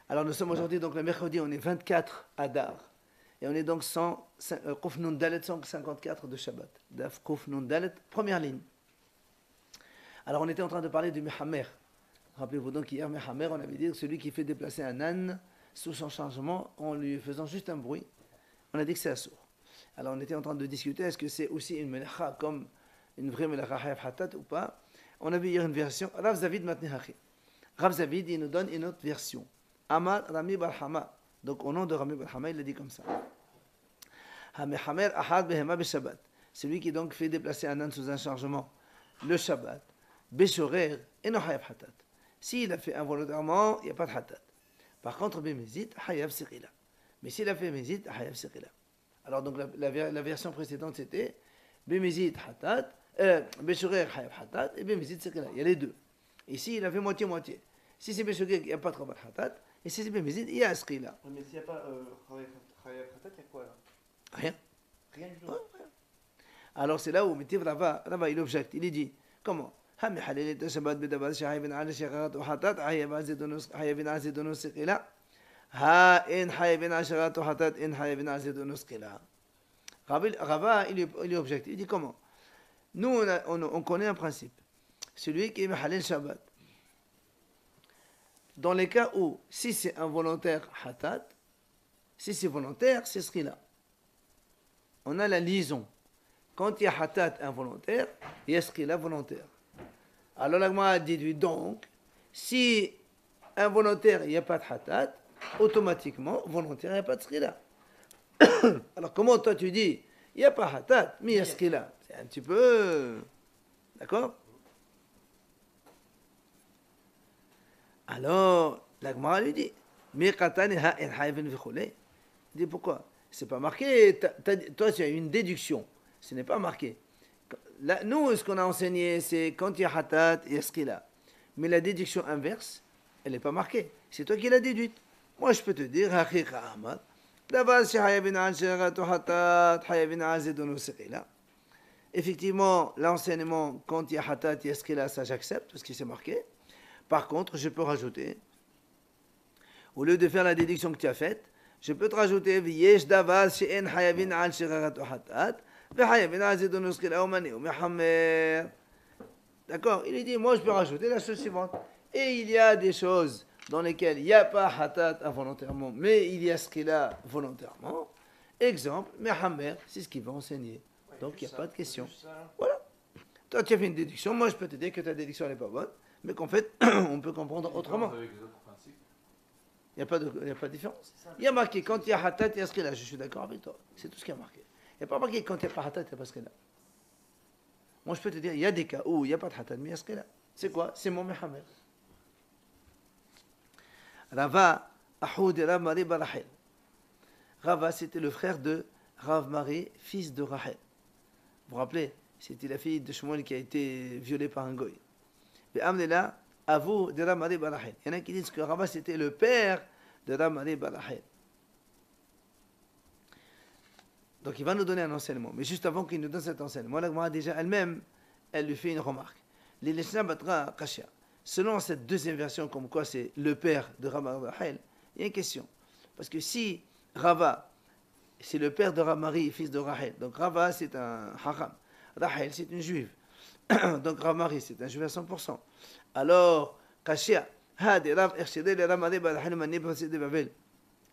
Alors nous sommes aujourd'hui, donc le mercredi, on est 24 Adar. Et on est donc Quf Nun Dalet 154 de Shabbat. Daf Quf Nun Dalet, première ligne. Alors on était en train de parler du Mehamer. Rappelez-vous donc hier, Mehamer, on avait dit celui qui fait déplacer un âne sous son chargement en lui faisant juste un bruit. On a dit que c'est assourd. Alors on était en train de discuter, est-ce que c'est aussi une melacha comme une vraie melacha hayaf hatat ou pas. On a vu hier une version, Rav Zavid Matnihachi. Rav Zavid, il nous donne une autre version. Amar Rami Barhama. Donc au nom de Rami Barhama, il a dit comme ça. Ha-mehamer ahad behema be-shabbat. Celui qui donc fait déplacer un âne sous un chargement le Shabbat. Beshorer et non hayaf hatat. S'il a fait involontairement, il n'y a pas de hatat. Par contre, bemezit, hayaf sirila. Mais s'il a fait mezit, hayaf sirila. Alors donc la version précédente c'était bemezit hatat, beshorer hayaf hatat et bemezit sirila. Il y a les deux. Ici, il a fait moitié-moitié. Si c'est beshorer, il n'y a pas de hatat. Et si c'est bemezit, il y a sirila. Mais s'il n'y a pas hayaf hatat, il y a quoi là? Rien. Rien du tout. Ouais. Alors c'est là où Mitiv Rava, il objecte. Il dit comment Hami halil tashabat bedabad shahibin ala shagharat wa hatat hayabin azidunus qila ha in hayabin asharat wa hatat in hayabin azidunus qila. Rava il objecte. Il dit comment nous on connaît un principe. Celui qui est halil shabbat. Dans les cas où si c'est involontaire hatat, si c'est volontaire c'est qila. On a la liaison. Quand il y a hatat involontaire, il y a skila volontaire. Alors l'agma a déduit donc, si involontaire, il n'y a pas de hatat, automatiquement, volontaire, il n'y a pas de skila. Alors comment toi tu dis, il n'y a pas hatat, mais il y a skila? C'est un petit peu... D'accord? Alors, l'agma lui dit, mais katani ha'en haïven vichoulé. Il dit pourquoi? C'est pas marqué, toi tu as une déduction. Ce n'est pas marqué. Là, nous, ce qu'on a enseigné, c'est quand il y a hatat, il y a skila. Mais la déduction inverse, elle n'est pas marquée. C'est toi qui l'as déduite. Moi, je peux te dire, effectivement, l'enseignement, quand il y a hatat, il y a skila, ça j'accepte, parce que c'est marqué. Par contre, je peux rajouter, au lieu de faire la déduction que tu as faite, je peux te rajouter, V'yesh davar she'en hayavin al shirarat hatat. D'accord, il dit, moi je peux rajouter la chose suivante. Et il y a des choses dans lesquelles il n'y a pas hatat involontairement, mais il y a ce qu'il a volontairement. Exemple, Mehammer, c'est ce qu'il va enseigner. Donc il n'y a pas de question. Voilà. Toi tu as fait une déduction, moi je peux te dire que ta déduction n'est pas bonne, mais qu'en fait, on peut comprendre autrement. Il n'y a pas de différence. Il y a marqué, quand il y a hatat, il y a ce qu'il a. Je suis d'accord avec toi. C'est tout ce qu'il y a marqué. Il n'y a pas marqué quand il n'y a pas hatat, il n'y a pas ce qu'il a. Moi, je peux te dire, il y a des cas où il n'y a pas de hatat, mais il y a ce qu'il a. C'est quoi? C'est mon Mehamer. Rava, Ahoud et Rav Mari bar Rachel. Rava, c'était le frère de Rav Mari, fils de Rachel. Vous vous rappelez? C'était la fille de Shmuel qui a été violée par un goy. Et Amnela, Avou de Rav Mari bar Rachel. Il y en a qui disent que Rava, c'était le père de Rav Mari bar Rachel. Donc il va nous donner un enseignement. Mais juste avant qu'il nous donne cet enseignement, la Gemara déjà elle-même, elle lui fait une remarque. Selon cette deuxième version, comme quoi c'est le père de Rav Rachel, il y a une question. Parce que si Rava, c'est le père de Rav Mari, fils de Rachel, donc Rava c'est un haram, Rachel c'est une juive, donc Rav Mari c'est un juif à 100%. Alors, Kashia,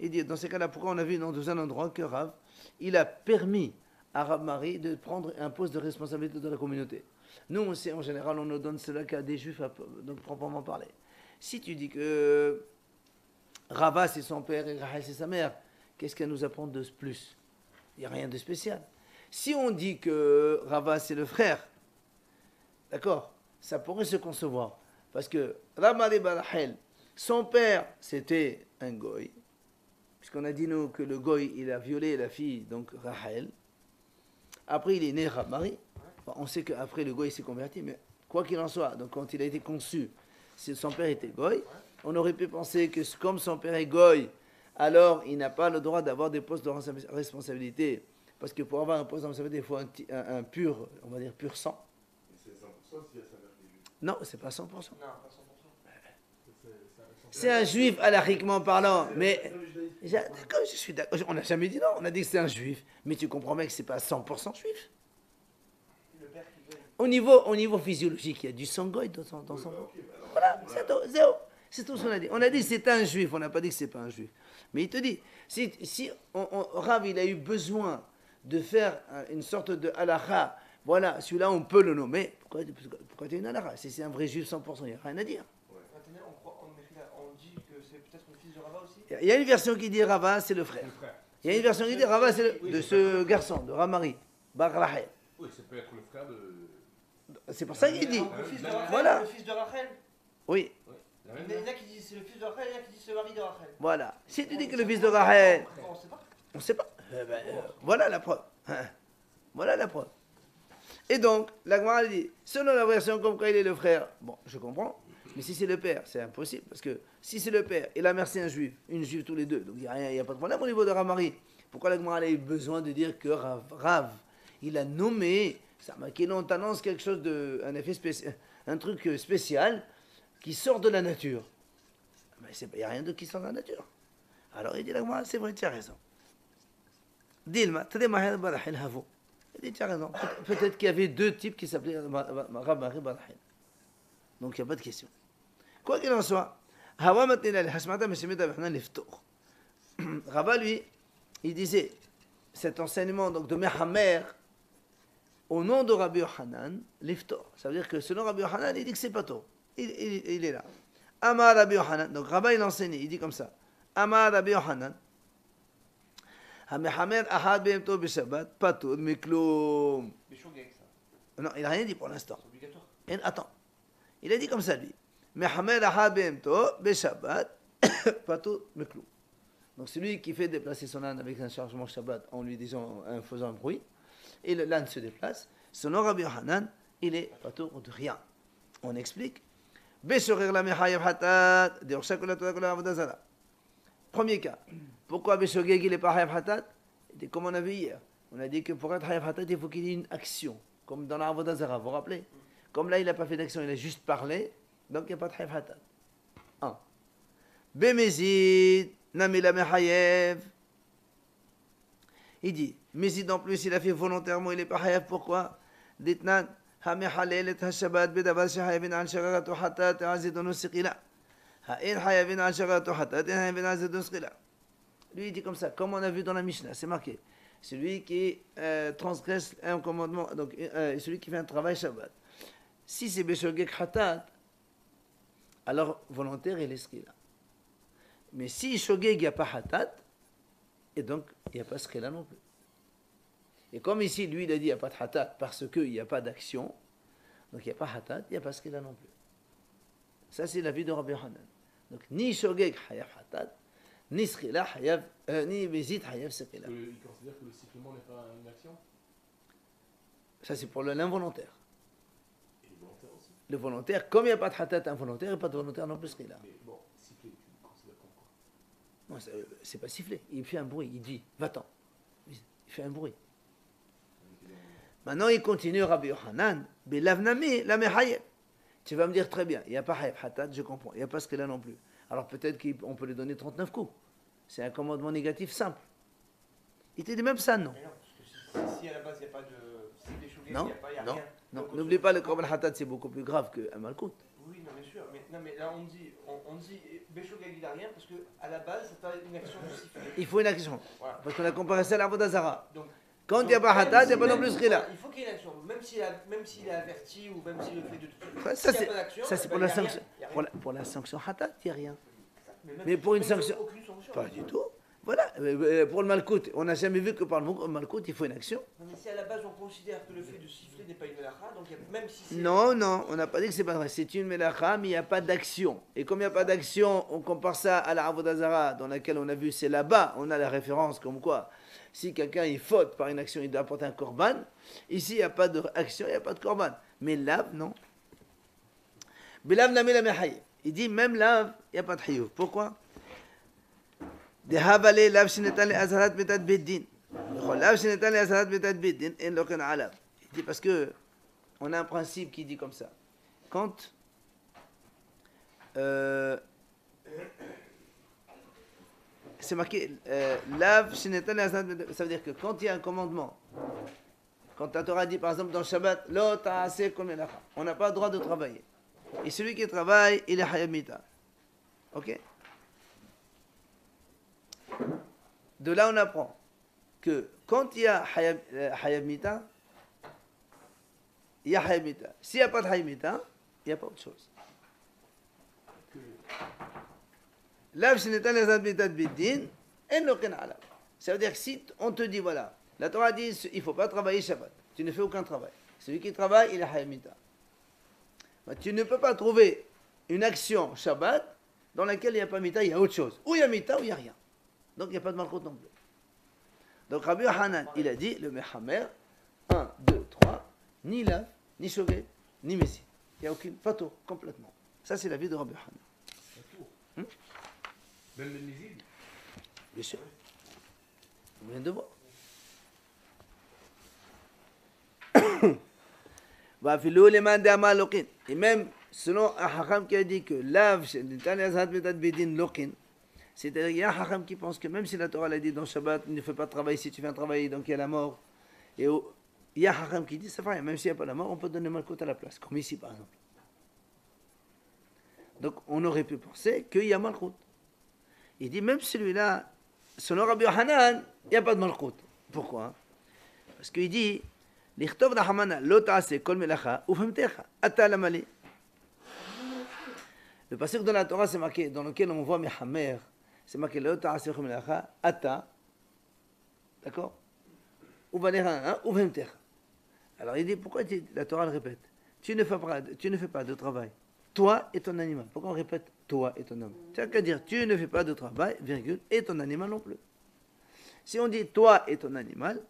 il dit, dans ces cas-là, pourquoi on a vu dans un endroit que Rav, il a permis à Rav Mari de prendre un poste de responsabilité de la communauté. Nous, aussi, en général, on ne donne cela qu'à des juifs, donc proprement parler. Si tu dis que Rava c'est son père et Rachel c'est sa mère, qu'est-ce qu'elle nous apprend de plus? Il n'y a rien de spécial. Si on dit que Rava c'est le frère, d'accord, ça pourrait se concevoir. Parce que Rav Mari bar Rachel, son père c'était un goy. Puisqu'on a dit nous que le goy, il a violé la fille, donc Rachel. Après, il est né Rav Mari. Bon, on sait qu'après, le goy s'est converti, mais quoi qu'il en soit, donc quand il a été conçu, si son père était goy, on aurait pu penser que comme son père est goy, alors il n'a pas le droit d'avoir des postes de responsabilité. Parce que pour avoir un poste de responsabilité, il faut un pur, on va dire pur sang. Mais c'est 100% si il y a sa mère qui est juive. Non, c'est pas 100%. Non, pas 100%. C'est un juif halachiquement parlant, mais d'accord, je suis d'accord. On n'a jamais dit non, on a dit que c'est un juif, mais tu comprends bien que c'est pas 100% juif. Au niveau physiologique, il y a du sangoï dans son corps. Voilà, c'est tout ce qu'on a dit. On a dit que c'est un juif, on n'a pas dit que c'est pas un juif. Mais il te dit, si Rav il a eu besoin de faire une sorte de halakha, voilà, celui-là on peut le nommer. Pourquoi tu es une halakha? Si c'est un vrai juif 100%, il n'y a rien à dire. On dit que c'est peut-être le fils de Rava aussi. Il y a une version qui dit Rava, c'est le frère. Il y a une version qui dit Rava, c'est de ce garçon, de Ramari, Bar Rahel. Oui, ça peut être le frère de. C'est pour ça qu'il dit. Le fils de Rachel, Voilà. le fils de Rachel. Oui, Il y en a qui disent c'est le fils de Rachel, il y en a qui disent c'est le mari de Rachel. voilà. Si tu dis que le fils de Rahel, On sait pas. on ne sait pas. Voilà la preuve. Voilà la preuve. Et donc, la Gemara dit, selon la version comme quoi il est le frère, bon, je comprends, mais si c'est le père, c'est impossible, parce que si c'est le père et la mère c'est un juif, une juive tous les deux, donc il n'y a pas de problème au niveau de Ramari. Pourquoi la Gemara a eu besoin de dire que Rav, il a nommé, ça m'a qu'il annonce quelque chose de, un effet spécial, un truc spécial qui sort de la nature. Mais il n'y a rien de qui sort de la nature. Alors il dit la Gemara, c'est vrai, tu as raison. Dilma, Tademahel Barahel Havo. Il dit, tu as raison. Peut-être qu'il y avait deux types qui s'appelaient Ramari Barahel. Donc il n'y a pas de question. Quoi qu'il en soit, Rabat, lui, il disait cet enseignement donc, de Mehamer au nom de Rabbi Yohanan, l'iftor. Ça veut dire que selon Rabbi Yohanan, il dit que c'est pas tôt. Il est là. Amar Rabbi Yohanan. Donc Rabat, il enseigne, il dit comme ça. Amar Rabbi Yohanan. המחמר אחד בהמתו בשבת פטור מכלום. Non, il n'a rien dit pour l'instant. C'est obligatoire. Attends. Il a dit comme ça, lui. מחמר אחד בהמתו בשבת פטור מכלום. Donc celui qui fait déplacer son âne avec un chargement Shabbat en lui disant, en faisant un bruit, et l'âne se déplace, selon Rabbi Yohanan, il est patour de rien. On explique. Beshorer la mechayev hatat, de Orshakula Todakola Avodazara. Premier cas. Pourquoi Beshogeg il n'est pas Hayav Hatat? Comme on a vu hier. On a dit que pour être Hayav Hatat, il faut qu'il y ait une action. Comme dans la Avodazara, vous vous rappelez? Comme là, il n'a pas fait d'action, il a juste parlé. Donc, il n'y a pas de Hayav Hatat. 1. Bemezid, Namila Mehayev. Il dit, Mezid en plus, il a fait volontairement, il n'est pas Hayav. Pourquoi? Ditnan, Hamehalel et Hashabat, Bedabal Shahayavin al Shagarato Hatat, Azidonu Sikila. Ha'in Hayavin al Shagarato Hatat, Hayavin Azidonu Sikila. Lui, il dit comme ça, comme on a vu dans la Mishnah, c'est marqué. Celui qui transgresse un commandement, donc celui qui fait un travail Shabbat. Si c'est Beshogek Hatat, alors volontaire, il est Skila. Mais si Shogeg, il n'y a pas Hatat, et donc il n'y a pas Skila non plus. Et comme ici, lui, il a dit il n'y a pas de Hatat parce qu'il n'y a pas d'action, donc il n'y a pas Hatat, il n'y a pas Skila non plus. Ça, c'est l'avis de Rabbi Hanan. Donc ni Shogeg Hayav Hatat, ni Skila Hayav, ni Bezit Hayav Skila. Il considère que le sifflement n'est pas une action. Ça, c'est pour l'involontaire. Et le volontaire aussi. Le volontaire, comme il n'y a pas de Hatat involontaire, il n'y a pas de volontaire non plus Skila. Mais bon, siffler, tu le considères comme quoi? Non, c'est pas siffler. Il fait un bruit, il dit va-t'en. Il fait un bruit. Maintenant, il continue Rabbi Yohanan, Belavnami, la Mehayev. Tu vas me dire très bien, il n'y a pas Hayav Hatat, je comprends, il n'y a pas Skila non plus. Alors peut-être qu'on peut lui donner 39 coups. C'est un commandement négatif simple. Il te dit même ça, non. Mais non, parce que si à la base il n'y a pas de. Si des Shogeg, il Non, n'y a pas, il y a non, rien. non. Donc, N'oublie pas, le Korban Hatat, c'est beaucoup plus grave qu'un Malkout. Oui, non, bien sûr. Mais là, on dit Beshogeg, il n'a rien parce qu'à la base, c'est pas une action de siffler. Il faut une action. Voilà. Parce qu'on a comparé ça à l'Avodazara. Donc, Quand il n'y a pas Hatat, il n'y a pas non plus Skila. il faut qu'il y ait une action. Même s'il est averti ou même s'il le fait de tout. Ouais, ça, c'est pour la sanction. Pour la sanction Hatat, il n'y a rien. Mais pour une sanction. Aucune sanction. Pas du tout. Voilà. Pour le Malkout, on n'a jamais vu que par le Malkout, il faut une action. Non, mais si à la base on considère que le fait de siffler n'est pas une melacha, donc même si c'est. Non, non, on n'a pas dit que c'est pas vrai. C'est une melacha, mais il n'y a pas d'action. Et comme il n'y a pas d'action, on compare ça à la Avodazara, dans laquelle on a vu, c'est là-bas, on a la référence comme quoi, si quelqu'un il faute par une action, il doit apporter un korban. Ici, il n'y a pas d'action, il n'y a pas de korban. Mais lave, non. Bilav n'a la mehaï. Il dit même lave, il n'y a pas de hayouf. Pourquoi? Il dit parce que on a un principe qui dit comme ça. Quand c'est marqué Lav Shinetan Azat. Ça veut dire que quand il y a un commandement, quand la Torah dit par exemple dans le Shabbat, Lo ta'aseh kol melacha, on n'a pas le droit de travailler. Et celui qui travaille, il est hayab mita. Ok? De là, on apprend que quand il y a hayab mita, il y a hayab mita. S'il n'y a pas de hayab mita, il n'y a pas autre chose. Lav Shinetan Azat Mitat Biddin, en loken alav. Ça veut dire que si on te dit, voilà, la Torah dit il ne faut pas travailler Shabbat. Tu ne fais aucun travail. Celui qui travaille, il est hayab mita. Tu ne peux pas trouver une action Shabbat dans laquelle il n'y a pas mita, il y a autre chose. Ou il y a mita, ou il n'y a rien. Donc il n'y a pas de malchut non plus. Donc Rabbi Hanan, il a dit, le Mechamer, 1, 2, 3, ni Lav, ni Shogeg, ni Messi. Il n'y a aucune photo, complètement. Ça, c'est la vie de Rabbi Hanan. Même le Nizid. Bien sûr. On vient de voir. Et même selon un hacham qui a dit que Lav, c'est-à-dire il y a un hacham qui pense que même si la Torah l'a dit dans Shabbat, ne fais pas de travail si tu fais un travail, donc il y a la mort. Et il y a un hacham qui dit, c'est vrai, même s'il n'y a pas la mort, on peut donner malkout à la place, comme ici par exemple. Donc on aurait pu penser qu'il y a malkout. Il dit même celui-là, selon Rabbi Hanan, il n'y a pas de malkout. Pourquoi? Parce qu'il dit, l'Ichtov d'Hamana, l'Otase kol melacha, ufemtecha, ata lamali. Le passage dans la Torah, c'est marqué, dans lequel on voit Mehamer, c'est marqué l'Otase kol melacha, ata, d'accord? Uvalecha, ufemtecha. Alors il dit, pourquoi la Torah le répète? Tu ne fais pas de travail. Toi et ton animal. Pourquoi on répète toi et ton homme? Tu n'as qu'à dire tu ne fais pas de travail, virgule, et ton animal non plus. Si on dit toi et ton animal,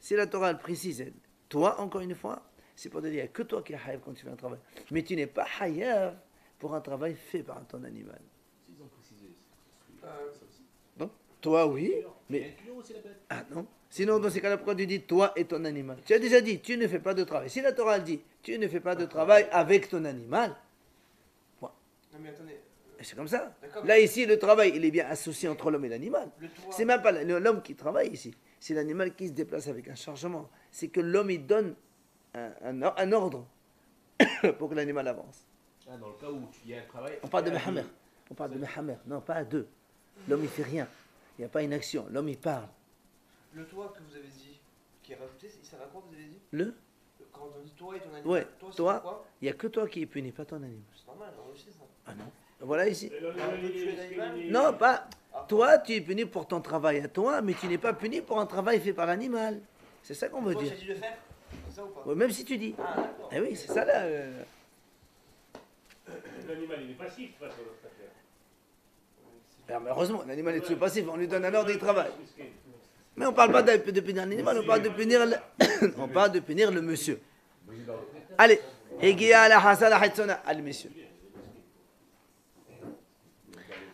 si la Torah précise toi, encore une fois, c'est pour te dire que toi qui es haïf quand tu fais un travail. Mais tu n'es pas haïf pour un travail fait par ton animal. S'ils ont précisé ça aussi. Donc, toi oui, mais... Ah non. Sinon, dans ces cas-là, pourquoi tu dis toi et ton animal? Tu as déjà dit, tu ne fais pas de travail. Si la Torah dit, tu ne fais pas de travail avec ton animal, point. Non mais attendez. C'est comme ça. D'accord. Là, ici, le travail, il est bien associé entre l'homme et l'animal. C'est même pas l'homme qui travaille ici. C'est l'animal qui se déplace avec un chargement. C'est que l'homme, il donne un ordre pour que l'animal avance. Ah, dans le cas où il y a un travail. On parle de Mehamer. On parle de Mehamer. Non, pas à deux. L'homme, il fait rien. Il n'y a pas une action. L'homme, il parle. Le toi que vous avez dit, qui est rajouté, il sert à quoi vous avez dit? Quand on dit toi et ton animal, Ouais, toi, toi, il n'y a que toi qui es puni, pas ton animal. c'est normal, on le sait ça. Ah non. Voilà ici. Tu es l'animal? Non, pas. Toi, tu es puni pour ton travail à toi, mais tu n'es pas puni pour un travail fait par l'animal. C'est ça qu'on veut Toi, dire. j'ai dit de faire? C'est ça ou pas? Ouais, même si tu dis. Ah d'accord. Eh oui, c'est ça là. L'animal, il est passif face à notre affaire. Alors, mais heureusement, l'animal est toujours passif, on lui donne un ordre et il travaille. Mais on ne parle pas de punir l'animal, on parle de punir on parle de punir le monsieur. Allez, allez messieurs.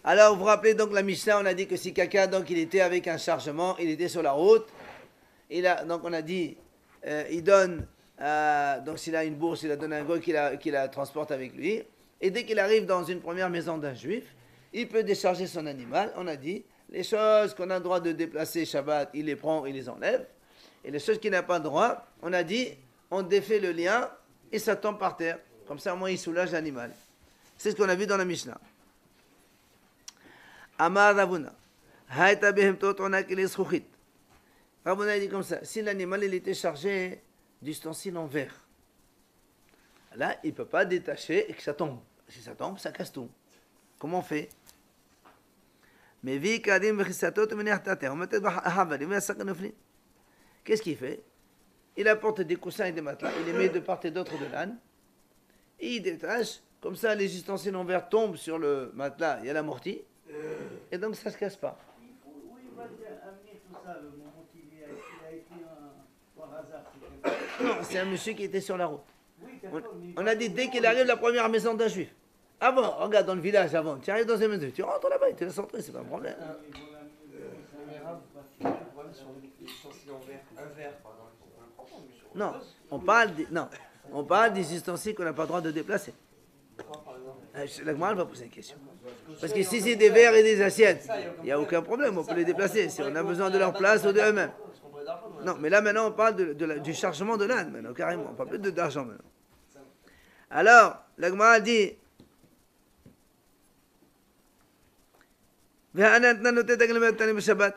Alors vous vous rappelez donc la Mishnah, on a dit que si quelqu'un donc il était avec un chargement, il était sur la route, donc on a dit, il donne, donc s'il a une bourse, il la donne à un gars qui la transporte avec lui, et dès qu'il arrive dans une première maison d'un juif, il peut décharger son animal, on a dit, les choses qu'on a le droit de déplacer Shabbat, il les prend, il les enlève. Et les choses qu'il n'a pas le droit, on a dit, on défait le lien et ça tombe par terre. Comme ça, au moins, il soulage l'animal. C'est ce qu'on a vu dans la Mishnah. Amar Ravuna. Haïta behemtot onakili schuchit. Ravuna dit comme ça, si l'animal il était chargé d'ustensiles en verre, là, il ne peut pas détacher et que ça tombe. Si ça tombe, ça casse tout. Comment on fait? Qu'est-ce qu'il fait? Il apporte des coussins et des matelas, il les met de part et d'autre de l'âne, et il détache, comme ça les ustensiles en verre tombent sur le matelas, il y a l'amorti, et donc ça ne se casse pas. Où il va amener tout ça, le moment qu'il a été par hasard? Non, c'est un monsieur qui était sur la route. Oui, d'accord, mais On a dit dès qu'il arrive à la première maison d'un juif. Avant, regarde dans le village avant, tu arrives dans une maison, tu rentres là-bas, il te laisse entrer, c'est pas un problème. Mais Rav, le problème sur les ustensiles en verre, un verre par exemple, on le prend pas, monsieur. Non, on parle des ustensiles qu'on n'a pas le droit de déplacer. Quoi par exemple? La Gemara va poser une question. Parce que si c'est des verres et des assiettes, il n'y a aucun problème, on peut les déplacer. Si on a besoin de leur place ou de eux-mêmes. Non, mais là maintenant on parle du chargement de l'âne, maintenant, carrément. On parle plus d'argent maintenant. Alors, la Gemara dit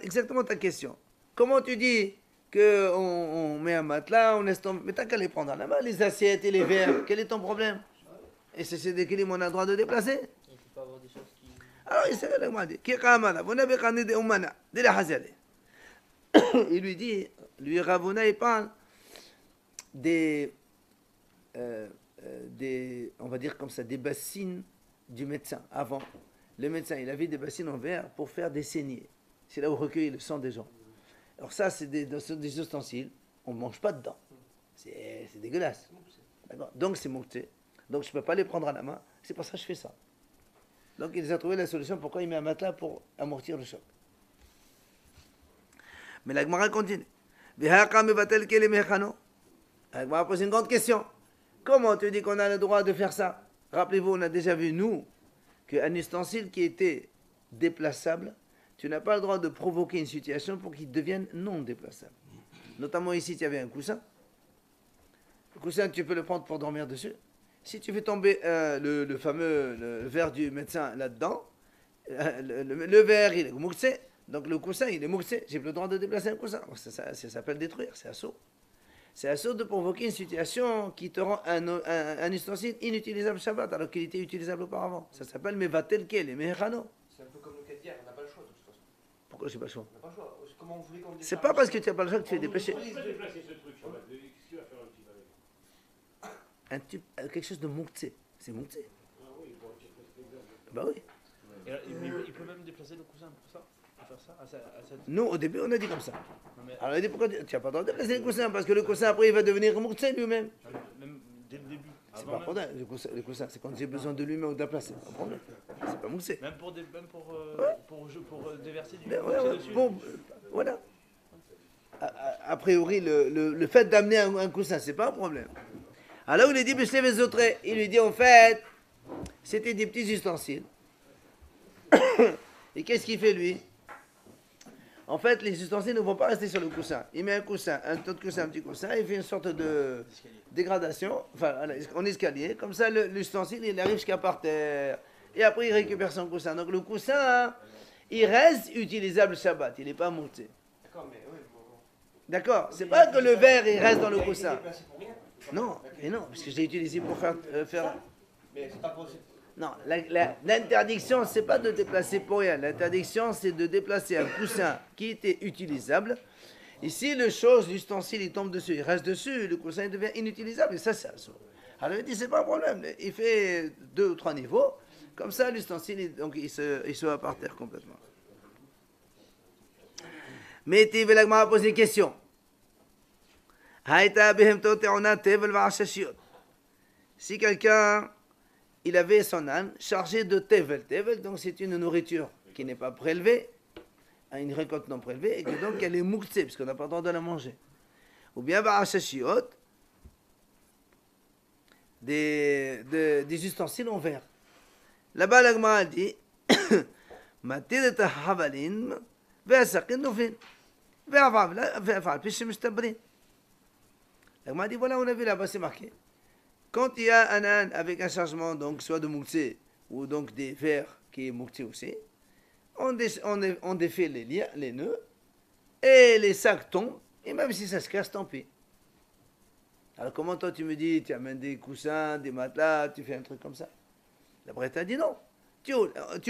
exactement ta question. Comment tu dis qu'on met un matelas, on laisse tomber. Mais t'as qu'à les prendre à la main, les assiettes et les verres. Quel est ton problème? Et c'est des équilibres qu'on a le droit de déplacer. Il ne faut pas avoir des choses qui. Alors, il s'est dit, il lui dit, lui Ravuna, il parle des, on va dire comme ça, des bassines du médecin. Avant, le médecin, il avait des bassines en verre pour faire des saignées. C'est là où recueille le sang des gens. Alors ça, c'est des ustensiles, on ne mange pas dedans. C'est dégueulasse. D'accord. Donc c'est mouté. Donc je ne peux pas les prendre à la main. C'est pour ça que je fais ça. Donc il a trouvé la solution pourquoi il met un matelas pour amortir le choc. Mais la Gemara continue. La Gemara pose une grande question. Comment tu dis qu'on a le droit de faire ça? Rappelez-vous, on a déjà vu, nous, qu'un ustensile qui était déplaçable, tu n'as pas le droit de provoquer une situation pour qu'il devienne non déplaçable. Notamment ici, tu avais un coussin. Le coussin, tu peux le prendre pour dormir dessus. Si tu fais tomber le fameux verre du médecin là-dedans, le verre, il est mouxé. Donc le coussin, il est mouxé. J'ai plus le droit de déplacer un coussin. Ça s'appelle détruire, c'est assaut. C'est assaut de provoquer une situation qui te rend un ustensile inutilisable Shabbat, alors qu'il était utilisable auparavant. Ça s'appelle mevatel kel, les mehechano. C'est un peu comme le cas d'hier, on n'a pas le choix de toute façon. Pourquoi j'ai pas le choix? On n'a pas le choix. Comment vous voulez qu'on C'est pas parce que tu n'as pas le choix que tu fais des péchés. Pourquoi déplacer ce truc, Shabbat? Qu'est-ce que tu vas faire un petit avec? Un tube, quelque chose de mouxé. C'est mouxé. Ah oui, bon, tu fais l'exemple. Bah oui. Il peut même déplacer le coussin pour ça? Pour faire ça Nous, au début, on a dit comme ça. Non, mais Alors, il a dit pourquoi tu n'as pas le droit de déplacer le coussin? Parce que le coussin, après, il va devenir mouxé lui-même. même dès le début. C'est avant pas un même. problème. Le coussin, c'est quand j'ai besoin de lui-même ou de la place. C'est pas un problème. C'est pas mouxé. Même pour déverser du Ouais, dessus. bon, voilà. A priori, le fait d'amener un coussin, c'est pas un problème. Alors, il lui dit, les autres, il lui dit, en fait, c'était des petits ustensiles. Et qu'est-ce qu'il fait, lui? En fait, les ustensiles ne vont pas rester sur le coussin. Il met un coussin, un autre coussin, un petit coussin, il fait une sorte de dégradation, enfin, en escalier. Comme ça, l'ustensile, il arrive jusqu'à par terre. Et après, il récupère son coussin. Donc, le coussin, il reste utilisable Shabbat. Il n'est pas monté. D'accord, mais oui. Bon. D'accord? C'est pas que le verre, il reste dans le coussin. Déplacé pour rien. Non, mais non, parce que je l'ai utilisé pour faire... Mais c'est pas possible. Non, l'interdiction, c'est pas de déplacer pour rien. L'interdiction, c'est de déplacer un coussin qui était utilisable. Et si l'ustensile, il tombe dessus, il reste dessus, le coussin il devient inutilisable. Et ça, c'est assaut. Alors, il dit, c'est pas un problème. Il fait 2 ou 3 niveaux. Comme ça, l'ustensile, il se va par terre complètement. Mais tu veux m'a posé une question. Si quelqu'un, il avait son âne chargé de tevel. Tevel, donc c'est une nourriture qui n'est pas prélevée, une récolte non prélevée, et que donc elle est mouxée, parce qu'on n'a pas le droit de la manger. Ou bien va'ashashiot, des ustensiles en verre. Là-bas, la Gemara dit, matir et havalim, ve'asaqin nufin, ve'afal pishim shtabrin. La Gemara dit, voilà, on a vu là-bas, c'est marqué. Quand il y a un âne avec un chargement, donc soit de mouxé ou donc des verres qui est mouxé aussi, on défait les nœuds et les sacs tombent, et même si ça se casse, tant pis. Alors comment toi tu me dis, tu amènes des coussins, des matelas, tu fais un truc comme ça? La Brette a dit non. Tu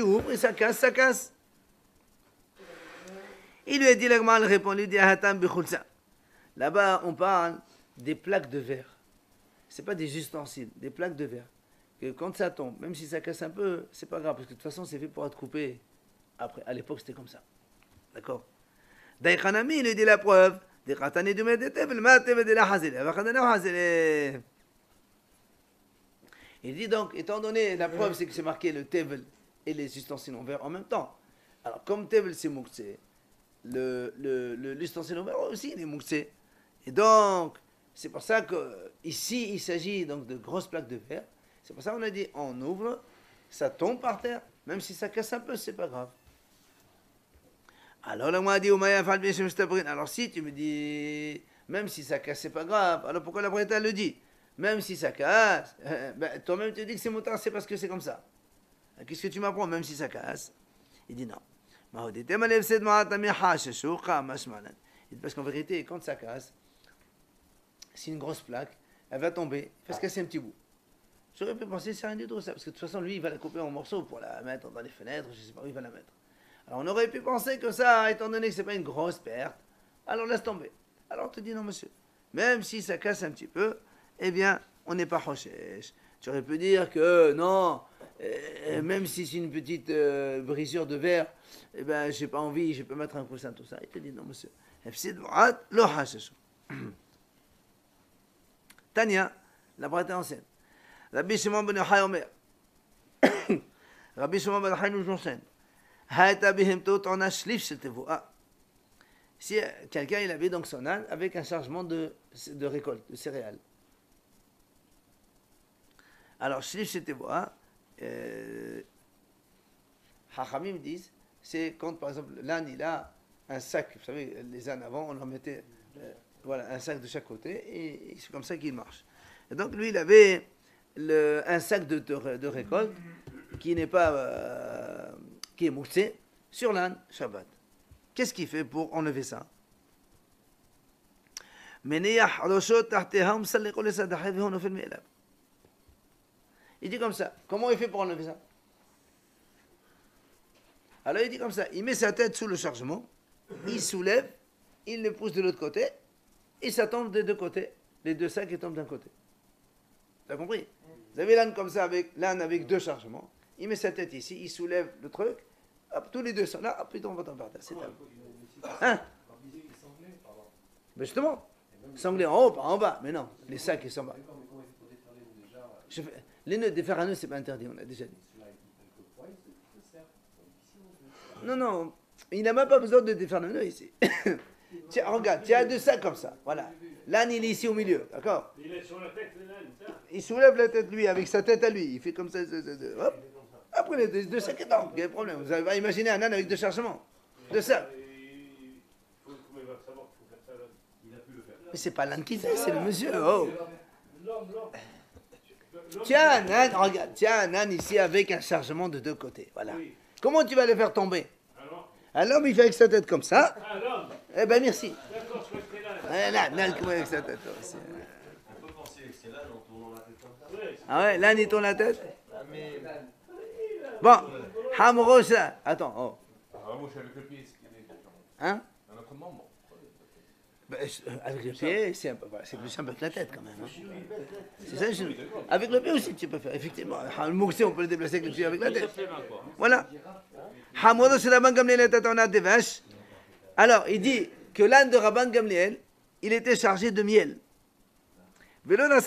ouvres et ça casse, ça casse. Il lui a dit, l'Agma, il répond, il dit, là-bas on parle des plaques de verre. C'est pas des ustensiles, des plaques de verre. Que quand ça tombe, même si ça casse un peu, c'est pas grave, parce que de toute façon, c'est fait pour être coupé. Après, à l'époque, c'était comme ça. D'accord? Daïkhanami, il lui dit la preuve. Il dit donc, étant donné, la preuve, c'est que c'est marqué le tevel et les ustensiles en verre en même temps. Alors, comme tevel, c'est mouxé, l'ustensile en verre aussi, il est mouxé. Et donc, c'est pour ça qu'ici, il s'agit donc de grosses plaques de verre. C'est pour ça qu'on a dit, on ouvre ça tombe par terre, même si ça casse un peu, c'est pas grave. Alors, l'agma a dit, alors si tu me dis, même si ça casse, c'est pas grave, alors pourquoi la Braïta le dit? Même si ça casse, ben, toi-même tu dis que c'est moutarde, c'est parce que c'est comme ça. Qu'est-ce que tu m'apprends, même si ça casse? Il dit non. Il dit parce qu'en vérité, quand ça casse, c'est une grosse plaque, elle va tomber, il va se casser un petit bout. J'aurais pu penser, c'est rien du tout ça, parce que de toute façon, lui, il va la couper en morceaux pour la mettre dans les fenêtres, je ne sais pas où il va la mettre. Alors on aurait pu penser que ça, étant donné que ce n'est pas une grosse perte, alors laisse tomber. Alors on te dit non monsieur, même si ça casse un petit peu, eh bien on n'est pas rochèche. Tu aurais pu dire que non, même si c'est une petite brisure de verre, eh bien j'ai pas envie, je peux mettre un coussin, tout ça. Il te dit non monsieur. Tania, la Braïta ancienne. Rabbi Shimon ben Yochai Omer. Rabbi Shimon ben Yochai nous enseigne. Si quelqu'un il avait donc son âne avec un chargement de récolte, de céréales. Alors, Shlif Shetevoa, Hachamim disent, c'est quand par exemple l'âne il a un sac, vous savez, les ânes avant on leur mettait voilà, un sac de chaque côté et c'est comme ça qu'il marche. Et donc lui il avait un sac de récolte qui n'est pas. Qui est moussé sur l'âne Shabbat. Qu'est-ce qu'il fait pour enlever ça? Il dit comme ça. Comment il fait pour enlever ça? Alors il dit comme ça. Il met sa tête sous le chargement, il soulève, il le pousse de l'autre côté, et ça tombe des deux côtés. Les deux sacs ils tombent d'un côté. Tu as compris? Vous avez l'âne comme ça, l'âne avec deux chargements. Il met sa tête ici, il soulève le truc, hop, tous les deux sont là, hop, il tombe par terre. C'est un. Hein? Ben justement, sanglé en haut, pas en bas. Mais non, les sacs ils sont en bas. Les nœuds, des fers à nœuds, c'est pas interdit, on a déjà dit. Non, il n'a même pas besoin de défaire le nœud ici. Tiens, regarde, tu as deux sacs comme ça, voilà. L'âne, il est ici au milieu, d'accord? Il est sur la tête de l'âne, ça. Il soulève la tête, lui, avec sa tête à lui. Il fait comme ça, hop. Après, les deux sacs tombent, quel problème? Vous avez imaginé un âne avec deux chargements, deux sacs. Comment il va savoir qu'il faut faire ça, l'âne? Il a pu le faire. Mais c'est pas l'âne qui fait, c'est le monsieur. Oh. L'homme. Tiens un âne, regarde, tiens un âne ici avec un chargement de deux côtés, voilà. Oui. Comment tu vas le faire tomber? Alors? Un homme, il fait avec sa tête comme ça. Ah, l'homme. Eh ben merci. D'accord, je crois que c'est l'âne. L'âne, comment avec sa tête? On peut penser que c'est l'âne en tournant la tête comme ça. Ouais, Ah ouais, l'âne, il tourne la tête. Mais Bon, Hamrosa. Attends, oh. Ah, moi, je suis avec le pied, c'est qu'il est. Hein? Un autre membre. Ben, avec le pied, c'est plus simple que la tête quand même. Hein. C'est ça, avec le pied aussi, tu peux faire, effectivement. Le mouxé, on peut le déplacer avec le pied, avec la tête. Voilà. Hamrosa, c'est Rabban Gamliel, la tête en a des vaches. Alors, il dit que l'âne de Rabban Gamliel, il était chargé de miel. Et Rabban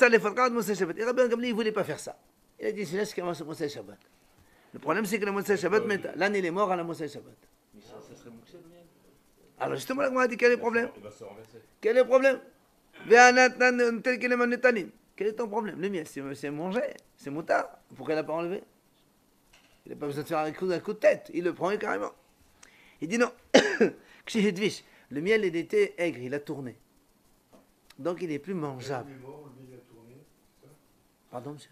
Gamliel, il ne voulait pas faire ça. Il a dit, c'est là ce qu'il commence à Moussel Shabbat. Le problème, c'est que le Moussel Shabbat, l'âne, il est mort à la Moussel Shabbat. Mais ça serait mouxé le miel. Alors, justement, là, on a dit, quel est le problème? Il va se renverser. Quel est le problème? Quel est ton problème? Le miel, c'est mangé, c'est moutard. Pourquoi il n'a pas enlevé? Il n'a pas besoin de faire un coup de tête. Il le prend carrément. Il dit non. Le miel, il était aigre, il a tourné. Donc, il n'est plus mangeable. Pardon, monsieur?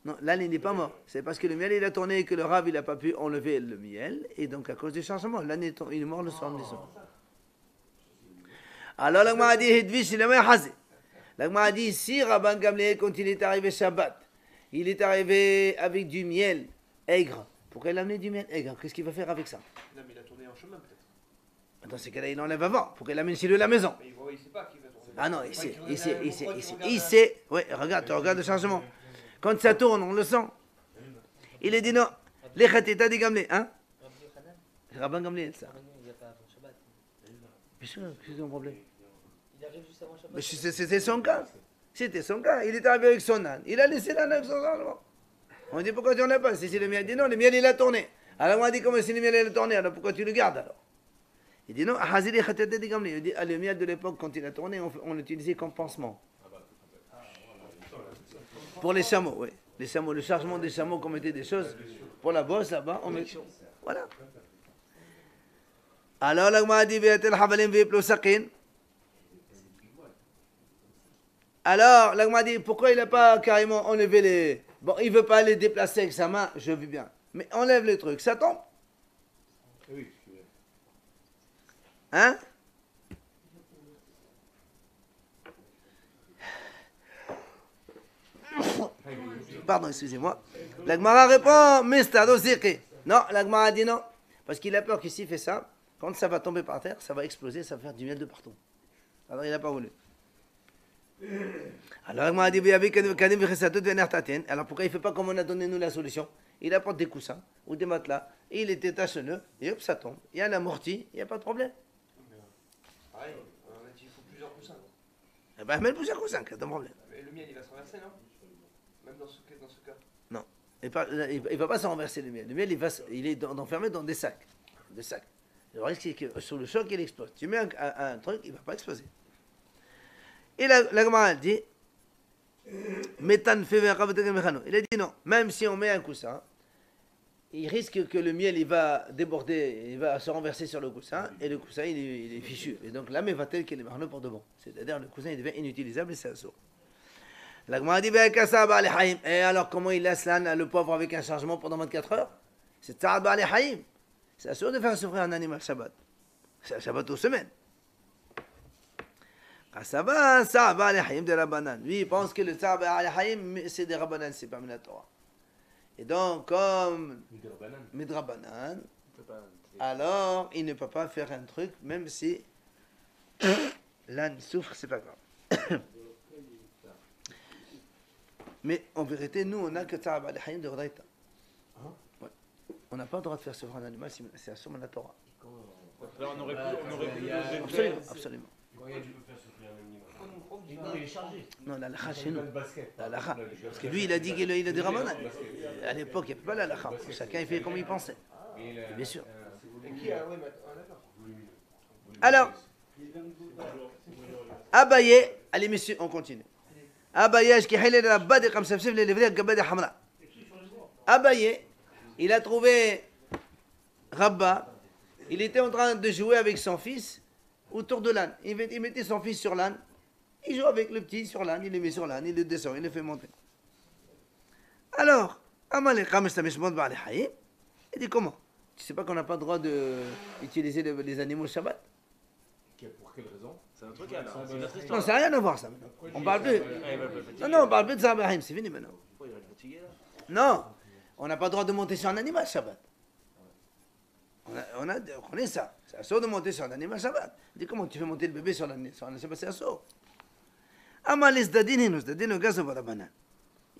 Non, l'âne, il n'est pas mort. C'est parce que le miel, il a tourné et que le rave, il n'a pas pu enlever le miel. Et donc, à cause du chargement, l'âne, il est mort le soir du soir. Alors, l'agma a dit, Hedvish, il a hasé. L'agma a dit, si Rabban Gamliel, quand il est arrivé Shabbat, il est arrivé avec du miel aigre. Pourquoi il a amené du miel aigre? Qu'est-ce qu'il va faire avec ça? non, mais il a tourné en chemin peut-être. Dans ces cas-là, il enlève avant. Pourquoi il l'amène chez lui à la maison? Mais il ne sait pas qu'il va tourner. Ah non, ici. Oui, regarde, tu regardes le chargement. Quand ça tourne, on le sent. Il est dit non. Les khatita des Gamliel, hein? Rabban Gamliel, ça. Il n'y a pas avant Shabbat. Bien sûr, c'est son problème. Il arrive juste avant Shabbat. Mais c'était son cas. C'était son cas. Il est arrivé avec son âne. Il a laissé l'âne avec son chargement. On dit pourquoi tu n'en as pas? Si le miel dit non, le miel il a tourné. Alors on a dit comment si le miel il a tourné, alors pourquoi tu le gardes alors? Il dit non, il dit le miel de l'époque quand il a tourné, on l'utilisait comme pansement. Pour les chameaux, oui. les chameaux, le chargement des chameaux, qu'on mettait des choses pour la bosse là-bas, on met. Voilà. Alors, la Gemara dit, alors, la Gemara dit, pourquoi il n'a pas carrément enlevé les. Bon, il ne veut pas les déplacer avec sa main, je veux bien. Mais enlève le truc, ça tombe. Oui, Hein? Pardon, excusez-moi. La Gemara répond, Mistado Zirki. Non, la Gemara dit non. Parce qu'il a peur que s'il fait ça, quand ça va tomber par terre, ça va exploser, ça va faire du miel de partout. Alors il n'a pas voulu. Alors la Gemara dit, alors pourquoi il ne fait pas comme on a donné nous la solution? Il apporte des coussins ou des matelas, et il était tâchonneux, et hop, ça tombe. Il y a un amorti, il n'y a pas de problème. Pareil, on a dit qu'il faut plusieurs coussins. Eh ben, mets plusieurs coussins, pas de problème. Mais le miel, il va se renverser, non? Même dans ce cas. Non. Il ne va pas se renverser le miel. Le miel, il est enfermé dans des sacs. Des sacs. Le risque, c'est que sur le choc, il explose. Tu mets un truc, il ne va pas exploser. Et la Gemara dit, il a dit non. Même si on met un coussin, il risque que le miel, il va déborder, il va se renverser sur le coussin, et le coussin, il est fichu. Et donc là, mais va-t-elle qu'il est marneux pour de bon. C'est-à-dire, le coussin, il devient inutilisable et c'est un saut. La Gemara dit, et alors comment il laisse l'âne, le pauvre, avec un chargement pendant 24 heures? C'est Tza'ad Ba'al Haïm. C'est sûr de faire souffrir un animal Shabbat. C'est un Shabbat aux semaines. Kassaba, Tza'ad Ba'al Haïm de Rabbanan. Lui, il pense que le Tza'ad Ba'al Haïm, c'est des Rabbanan, c'est pas la Torah. Et donc, comme Midrabanan, alors il ne peut pas faire un truc, même si l'âne souffre, c'est pas grave. Mais en vérité, nous, on n'a que Tza'ad Ba'al Haïm de Radaïta. Ouais. On n'a pas le droit de faire souffrir un animal, c'est assuré la Torah. Là, on aurait pu Absolument, absolument. Comment tu peux faire souffrir un animal? Non, il est chargé. Non, la lacha chez nous. La lacha. Parce que lui, il a dit qu'il a des Rabbanan. À l'époque, il n'y avait pas la lacha. Chacun, il fait comme il pensait. Bien sûr. Et qui a. Oui, mais. D'accord. Alors, Abaye, allez messieurs, on continue. Abaye, Abaye, il a trouvé Rabba, il était en train de jouer avec son fils autour de l'âne. Il mettait son fils sur l'âne, il joue avec le petit sur l'âne, il le met sur l'âne, il le descend, il le fait monter. Alors, il dit comment? Tu sais pas qu'on n'a pas le droit d'utiliser les animaux le Shabbat? Pour quelle raison? C'est un truc à c'est une autre histoire. Non, ça n'a rien à voir ça maintenant. On parle plus. Non, on parle plus de Zabahim, c'est fini maintenant. Pourquoi il va être fatigué là? Non, on n'a pas le droit de monter sur un animal Shabbat. On connaît ça. C'est assaut de monter sur un animal Shabbat. Il dit comment tu fais monter le bébé sur un Shabbat, c'est assaut.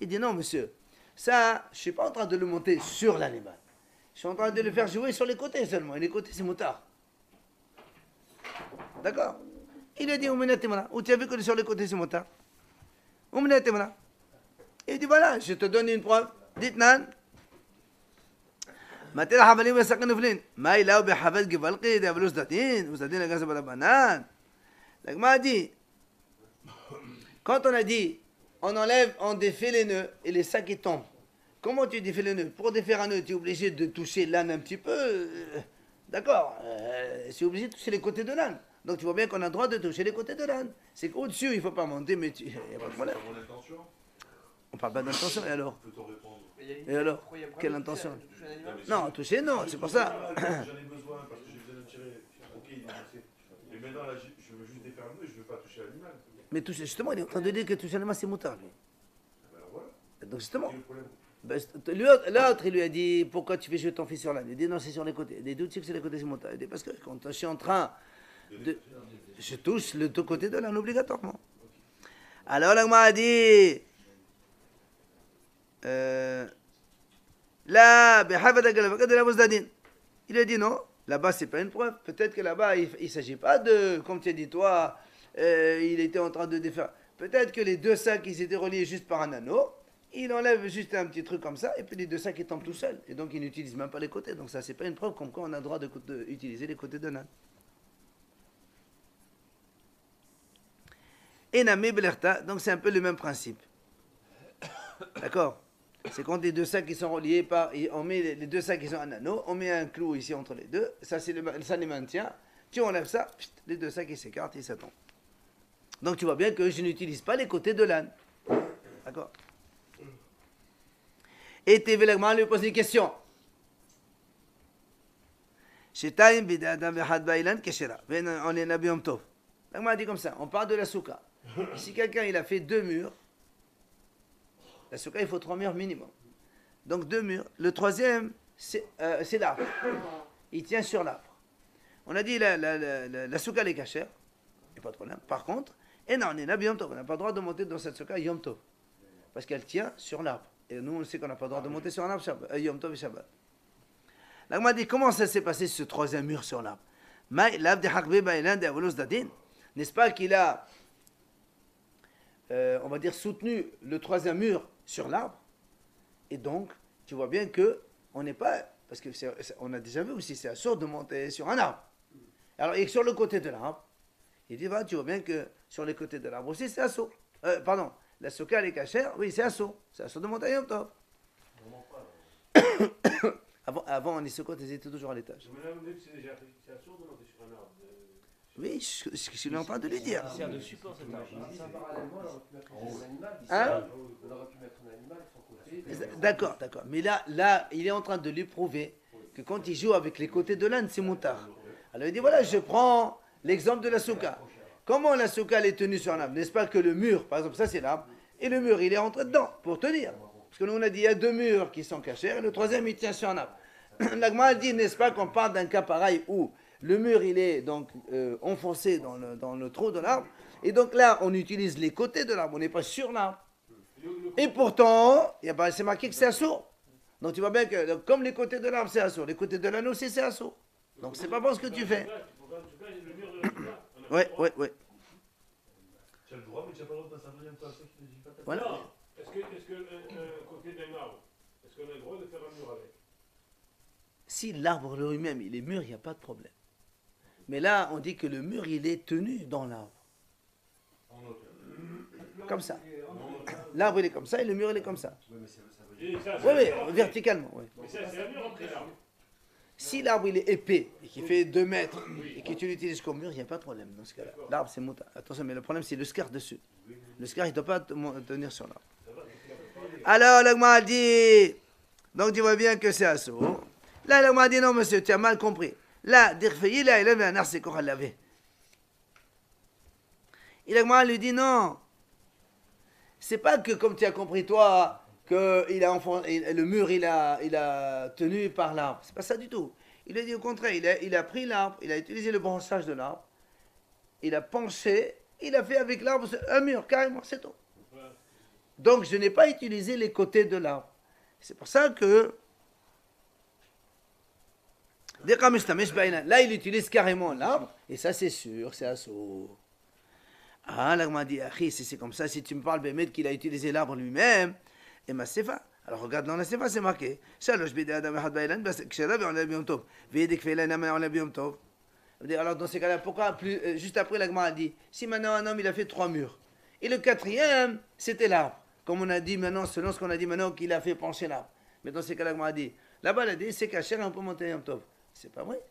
Il dit non, monsieur, ça, je ne suis pas en train de le monter sur l'animal. Je suis en train de le faire jouer sur les côtés seulement. Et les côtés, c'est moutard. D'accord? Il a dit, où tu as vu que sur les côtés, c'est moutard? Il dit, voilà, je te donne une preuve. Dites, nan. La Gemara dit, quand on a dit, on enlève, on défait les nœuds et les sacs qui tombent. Comment tu défais les nœuds? Pour défaire un nœud, tu es obligé de toucher l'âne un petit peu. D'accord, c'est obligé de toucher les côtés de l'âne. Donc tu vois bien qu'on a le droit de toucher les côtés de l'âne. C'est qu'au-dessus, il ne faut pas monter, mais il n'y a pas de problème. On parle pas d'intention, et alors? Et alors? Quelle intention? Non, toucher, non, c'est pour ça. J'en ai besoin parce que j'ai besoin de tirer. Ok, il est lancé. Et maintenant, là, je veux juste défaire un nœud, je ne veux pas toucher l'animal. Mais toucher, justement, il est en train de dire que toucher l'animal, c'est moutard, lui. Alors voilà. Donc justement. Quel est le problème? L'autre, il lui a dit, pourquoi tu fais jouer ton fils sur l'âne? Il dit, non, c'est sur les côtés. Il dit, d'où tu sais que c'est les côtés, c'est moutard? Il dit, parce que quand je suis en train de... Je touche le deux côtés de l'âne obligatoirement. Alors, là, m'a dit... Là, il a dit non, là-bas c'est pas une preuve. Peut-être que là-bas il ne s'agit pas de, comme tu as dit toi, il était en train de défaire. Peut-être que les deux sacs ils étaient reliés juste par un anneau. Il enlève juste un petit truc comme ça et puis les deux sacs ils tombent tout seuls. Et donc il n'utilise même pas les côtés. Donc ça c'est pas une preuve comme quoi on a le droit d'utiliser les côtés d'un âne. Et Namé Belerta, donc c'est un peu le même principe. D'accord? C'est quand les deux sacs qui sont reliés par. On met les deux sacs qui sont un anneau, on met un clou ici entre les deux, ça les maintient. Tu enlèves ça, les deux sacs ils s'écartent et ça tombe. Donc tu vois bien que je n'utilise pas les côtés de l'âne. D'accord. Et Tévélegman lui pose une question. Shetaim bidadam vehad bailan keshera. On est Nabi Yom Tov. L'agma dit comme ça, on parle de la souka. Si quelqu'un il a fait 2 murs, la souka il faut 3 murs minimum. Donc 2 murs. Le troisième, c'est l'arbre. Il tient sur l'arbre. On a dit la souka les cachère, il n'y a pas de problème. Par contre, et non, on est Nabi Yom Tov. On n'a pas le droit de monter dans cette souka Yom Tov. Parce qu'elle tient sur l'arbre. Et nous, on sait qu'on n'a pas le droit de monter sur un arbre Yom Tov et Shabbat. L'agma dit comment ça s'est passé ce troisième mur sur l'arbre. N'est-ce pas qu'il a, on va dire, soutenu le troisième mur sur l'arbre. Et donc, tu vois bien que on n'est pas, parce que on a déjà vu aussi, c'est absurde de monter sur un arbre. Alors, et sur le côté de l'arbre, il dit, tu vois bien que sur les côtés de l'arbre aussi, c'est assaut. Pardon, la souka, les cachères, oui, c'est assaut. C'est assaut de montagne Yom Tov. Avant, les soukottes, ils étaient toujours à l'étage. Mais là, vous dites que c'est absurde de monter sur un arbre. Oui, je suis en train de lui dire. Il sert de support cet arbre. Parallèlement, on aurait pu mettre un animal sur le côté. D'accord. Mais là, il est en train de lui prouver que quand il joue avec les côtés de l'âne, c'est moutard. Alors il dit, voilà, je prends l'exemple de la souka. Comment la souka elle est tenue sur un arbre? N'est-ce pas que le mur, par exemple, ça c'est l'arbre, et le mur, il est rentré dedans pour tenir. Parce que nous, on a dit, il y a 2 murs qui sont cachés, et le troisième, il tient sur un arbre. L'agma dit, n'est-ce pas qu'on parle d'un cas pareil où le mur, il est donc enfoncé dans le trou de l'arbre, et donc là, on utilise les côtés de l'arbre, on n'est pas sur l'arbre. Et pourtant, c'est marqué que c'est assaut. Donc tu vois bien que, comme les côtés de l'arbre, c'est assaut, les côtés de l'anneau aussi, c'est assaut. Donc c'est pas bon ce que tu fais. Oui. Tu as le droit, mais tu n'as pas le droit de passer un deuxième pas. Voilà. Non. Est-ce que côté d'un arbre, est-ce qu'on a le droit de faire un mur avec? Si l'arbre lui-même, il est mûr, il n'y a pas de problème. Mais là, on dit que le mur, il est tenu dans l'arbre. Comme ça. L'arbre, il est comme ça et le mur, il est comme ça. Oui, verticalement. Oui. Mais ça, c'est un mur entre l'arbre. Si l'arbre, il est épais et qui fait 2 mètres et que tu l'utilises comme mur, il n'y a pas de problème dans ce cas-là. L'arbre, c'est mouta. Attention, mais le problème, c'est le scar dessus. Le scar, il ne doit pas tenir sur l'arbre. Alors, l'agma dit, donc tu vois bien que c'est assaut. Là, l'agma dit, non, monsieur, tu as mal compris. Là, dirfeyi, là, il avait un arse qu'on l'avait. Et l'agma lui dit, non. C'est pas que, comme tu as compris, toi, que le mur, il a tenu par l'arbre. C'est pas ça du tout. Il a dit au contraire, il a pris l'arbre, il a utilisé le branchage de l'arbre, il a penché, il a fait avec l'arbre un mur, carrément, c'est tout. Donc, je n'ai pas utilisé les côtés de l'arbre. C'est pour ça que là, il utilise carrément l'arbre, et ça, c'est sûr, c'est assaut. Ah, là, on m'a dit, si c'est comme ça, si tu me parles, Bémed, qu'il a utilisé l'arbre lui-même, et ma sefa. Alors, regarde, dans la sefa, c'est marqué. Alors, dans ces cas-là, pourquoi juste après, l'agma a dit, si maintenant un homme, il a fait 3 murs, et le 4e, c'était l'arbre. Comme on a dit maintenant, selon ce qu'on a dit maintenant, qu'il a fait pencher l'arbre. Mais dans ces cas-là, l'agma a dit, là-bas, il a dit, c'est caché, on peut monter Yom Tov. C'est pas vrai.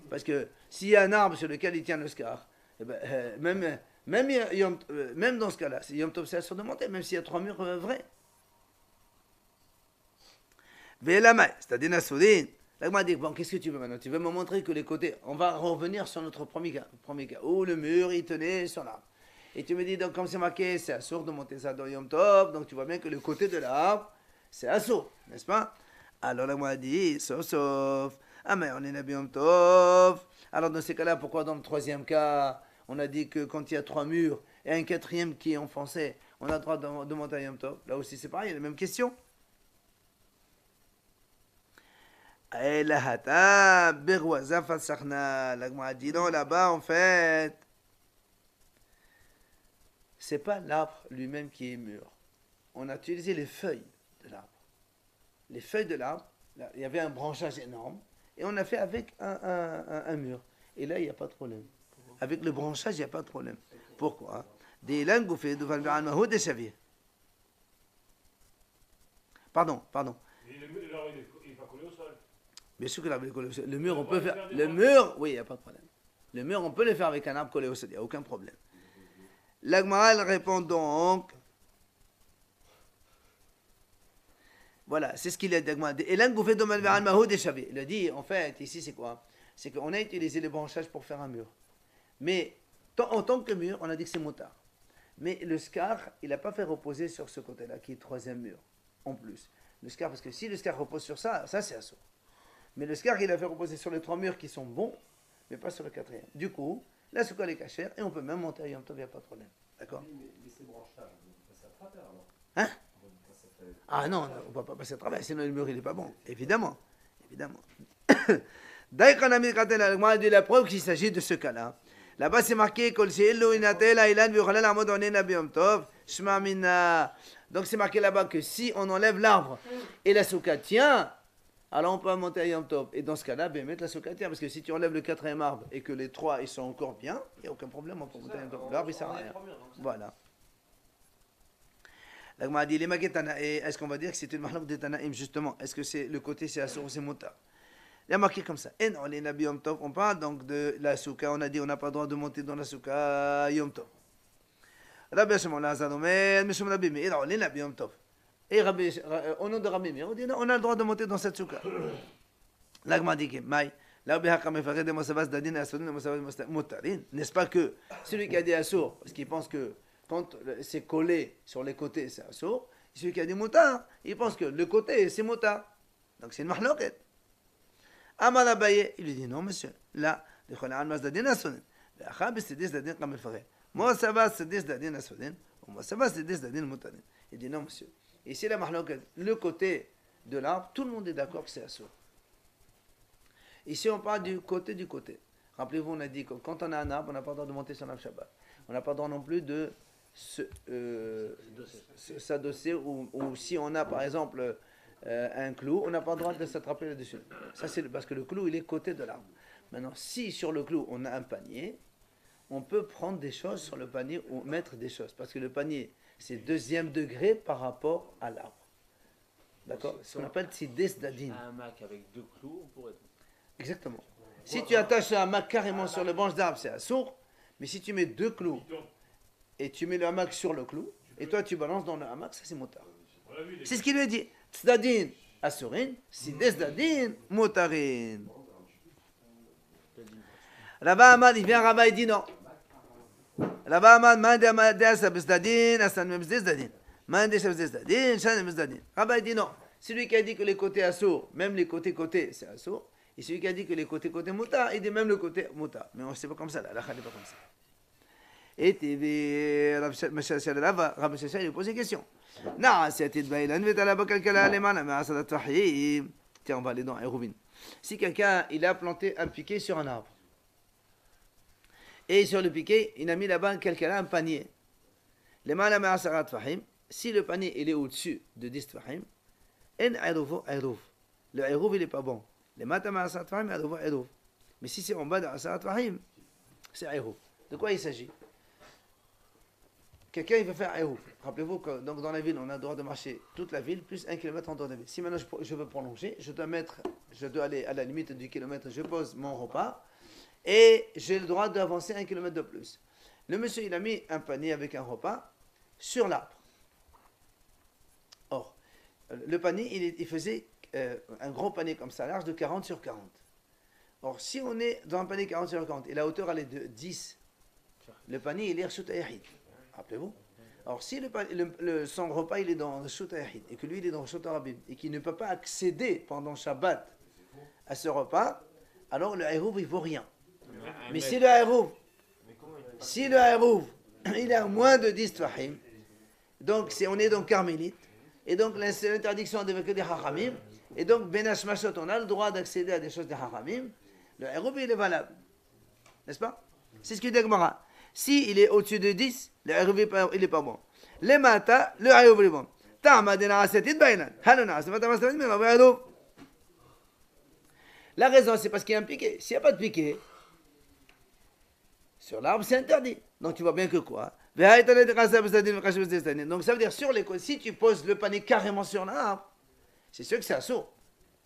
Parce que s'il y a un arbre sur lequel il tient le scar, eh ben, même dans ce cas-là, Yom Tov, c'est assuré de monter, même s'il y a 3 murs vrais. Vélamai, c'est-à-dire Nasoudine. L'agma dit, bon, qu'est-ce que tu veux maintenant? Tu veux me montrer que les côtés, on va revenir sur notre premier cas, où le mur, il tenait sur l'arbre. Et tu me dis, donc, comme c'est marqué, c'est assourd de monter ça dans Yom Tov, donc tu vois bien que le côté de l'arbre, c'est assourd, n'est-ce pas? Alors l'agma dit, sauf. Ah, mais on est Nabi Yom Tov. Alors dans ces cas-là, pourquoi dans le 3e cas, on a dit que quand il y a 3 murs et un 4e qui est enfoncé, on a le droit de monter à Yom Tov? Là aussi c'est pareil, il y a la même question. L'agma dit non, là-bas en fait, c'est pas l'arbre lui-même qui est mûr. On a utilisé les feuilles de l'arbre. Les feuilles de l'arbre, il y avait un branchage énorme. Et on a fait avec un mur. Et là, il n'y a pas de problème. Avec le branchage, il n'y a pas de problème. Pourquoi? Pardon. Et le mur, alors, il n'est pas collé au sol. Bien sûr que l'arbre est collé au sol. Le mur, on peut faire. Le mur, oui, il n'y a pas de problème. Le mur, on peut le faire avec un arbre collé au sol, il n'y a aucun problème. L'Agmara, elle répond donc. Voilà, c'est ce qu'il a dit. Et là, il a dit, en fait, ici, c'est quoi? C'est qu'on a utilisé les branchages pour faire un mur. Mais en tant que mur, on a dit que c'est motard. Mais le scar, il n'a pas fait reposer sur ce côté-là, qui est le troisième mur, en plus. Le scar, parce que si le scar repose sur ça, ça c'est assaut. Mais le scar, il a fait reposer sur les trois murs qui sont bons, mais pas sur le quatrième. Du coup, la souka est cachère, et on peut même monter à Yom Tov, il n'y a pas de problème. D'accord? Mais ces branchages, on peut passer à travers alors. Hein? On peut passer à travers. Ah non, on ne va pas passer à travers, sinon le mur, il n'est pas bon. Évidemment. Daïkan Amir Katel, a dit la preuve qu'il s'agit de ce cas-là. Là-bas, c'est marqué donc c'est marqué là-bas que si on enlève l'arbre et la souka tient, alors on peut monter à Yom Tov. Et dans ce cas-là, mettre la souka tient. Parce que si tu enlèves le quatrième arbre et que les trois ils sont encore bien, il n'y a aucun problème, on peut monter à Yom Tov. L'arbre, il ne sert à rien. Voilà. L'agma a dit les maquetana. Et est-ce qu'on va dire que c'est une mahlouk de Tanaïm, justement? Est-ce que c'est le côté c'est Assour ou c'est Moutar? Il y a marqué comme ça. Et non, les Nabi Yom Tov, on parle donc de la souka. On a dit on n'a pas le droit de monter dans la souka Yom Tov. Rabbi Shimon Lazar Omer, Mishum Rabbi Meir, les Nabi Yom Tov. Et au nom de Rabbi Meir, on dit non, on a le droit de monter dans cette souka. L'agma dit que Maï, n'est-ce pas que celui qui a dit Assour, parce qu'il pense que quand c'est collé sur les côtés, c'est Assour, celui qui a dit Moutar, il pense que le côté, c'est Moutar. Donc c'est une mahloket. Amar Abaye, il lui dit non, monsieur. Là, il dit non, monsieur. Ici, la mahloket, le côté de l'arbre, tout le monde est d'accord que c'est Assour. Ici, on parle du côté du côté. Rappelez-vous, on a dit que quand on a un arbre, on n'a pas le droit de monter sur l'arbre Shabbat. On n'a pas le droit non plus de s'adosser, ou si on a, par exemple, un clou, on n'a pas le droit de s'attraper là-dessus. Ça, c'est parce que le clou, il est côté de l'arbre. Maintenant, si sur le clou, on a un panier, on peut prendre des choses sur le panier ou mettre des choses. Parce que le panier, c'est deuxième degré par rapport à l'arbre. D'accord? Ce qu'on appelle Tzides Dadin. Un hamac avec deux clous, on pourrait. Exactement. Si tu attaches un hamac carrément sur le branche d'arbre, c'est assourd. Mais si tu mets deux clous et tu mets le hamac sur le clou, et toi tu balances dans le hamac, ça c'est motard. C'est ce qu'il lui dit. Tzadin assurin, si desdadin motarin. Rabba Ahmad, il vient, Rabba, il dit non. Rabba Ahmad, man de asa besdadin, asan mem desdadin. Man de asa besdadin, shan besdadin. Rabba, il dit non. Celui qui a dit que les côtés assourds, même les côtés, c'est assourd. Et celui qui a dit que les côtés moutard, il dit même le côté moutard. Mais on ne sait pas comme ça, là, la n'est pas comme ça. Et Rabbi Shachar lui pose une question. Tiens, on va aller dans Eruvin. Si quelqu'un, il a planté un piquet sur un arbre, et sur le piquet, il a mis là-bas, quelqu'un a un panier. Si le panier, il est au-dessus de 10 tfahim, le Eruv, il n'est pas bon. Mais si c'est en bas de Asarat Fahim, c'est Eruv. De quoi il s'agit? Quelqu'un il veut faire Eruv. Rappelez-vous que donc dans la ville, on a le droit de marcher toute la ville plus 1 km en dehors de la ville. Si maintenant je veux prolonger, je dois aller à la limite du kilomètre, je pose mon repas et j'ai le droit d'avancer 1 km de plus. Le monsieur, il a mis un panier avec un repas sur l'arbre. Or, le panier, il faisait un gros panier comme ça, large de 40 sur 40. Or, si on est dans un panier 40 sur 40 et la hauteur elle est de 10, le panier il est Rshut Yahid. Rappelez-vous. Or, si son repas il est dans Rshut Yahid et que lui il est dans Rshut Rabim et qu'il ne peut pas accéder pendant Shabbat à ce repas, alors le Eruv il vaut rien. Mais si le Eruv il a moins de 10 Tfahim, donc on est dans Carmélite, et donc l'interdiction de que des Hachamim. Et donc, Ben Hashmashot, on a le droit d'accéder à des choses de Haramim. Le Eruv, il est valable. N'est-ce pas? C'est ce qu'il dit Gemara. Si il est au-dessus de 10, le Eruv, il n'est pas bon. Le Mata, le Eruv, il est bon. La raison, c'est parce qu'il y a un piquet. S'il n'y a pas de piquet, sur l'arbre, c'est interdit. Donc, tu vois bien que quoi? Donc, ça veut dire, sur les côtés, si tu poses le panier carrément sur l'arbre, c'est sûr que c'est assourd.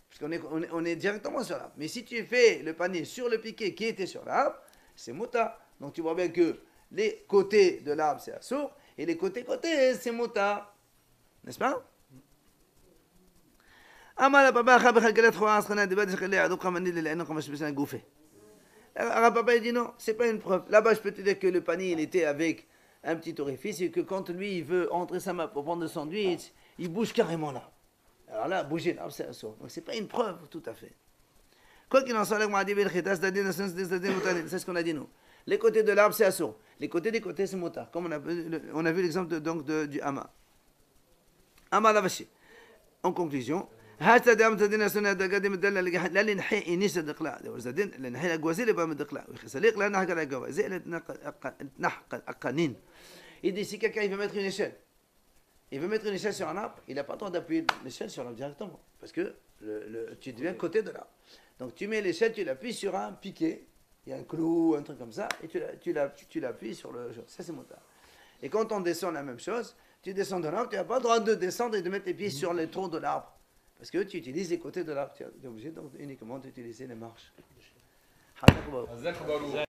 Parce qu'on est directement sur l'arbre. Mais si tu fais le panier sur le piquet qui était sur l'arbre, c'est mouta. Donc tu vois bien que les côtés de l'arbre, c'est assourd, et les côtés, c'est mouta. N'est-ce pas? Alors papa il dit non, c'est pas une preuve. Là-bas, je peux te dire que le panier, il était avec un petit orifice et que quand lui, il veut entrer sa main pour prendre le sandwich, il bouge carrément là. Alors là, bouger là, c'est assourd. Donc c'est pas une preuve, tout à fait. Quoi qu'il en soit, c'est ce qu'on a dit nous. Les côtés de l'arbre, c'est assourd. Les côtés des côtés, c'est motard. Comme on a vu l'exemple du hama. Hama lavaché. En conclusion, هذا دام تدين سنة دقادم الدلة لا لنحي إنيس الدقلاء وزادين لنحي الجوازي لبام الدقلاء ويخسليق لا نحق الجوازي نحق القنين. Il dit si quelqu'un il veut mettre une échelle, sur un arbre, il n'a pas le droit d'appuyer l'échelle sur l'arbre directement, parce que tu deviens côté de l'arbre. Donc tu mets l'échelle, tu l'appuies sur un piquet, il y a un clou, un truc comme ça, et tu l'appuies sur le. Ça c'est motard. Et quand on descend la même chose, tu descends de l'arbre, tu n'as pas le droit de descendre et de mettre les pieds sur les troncs de l'arbre. Parce que tu utilises les côtés de l'arbre, tu es obligé donc uniquement d'utiliser les marches.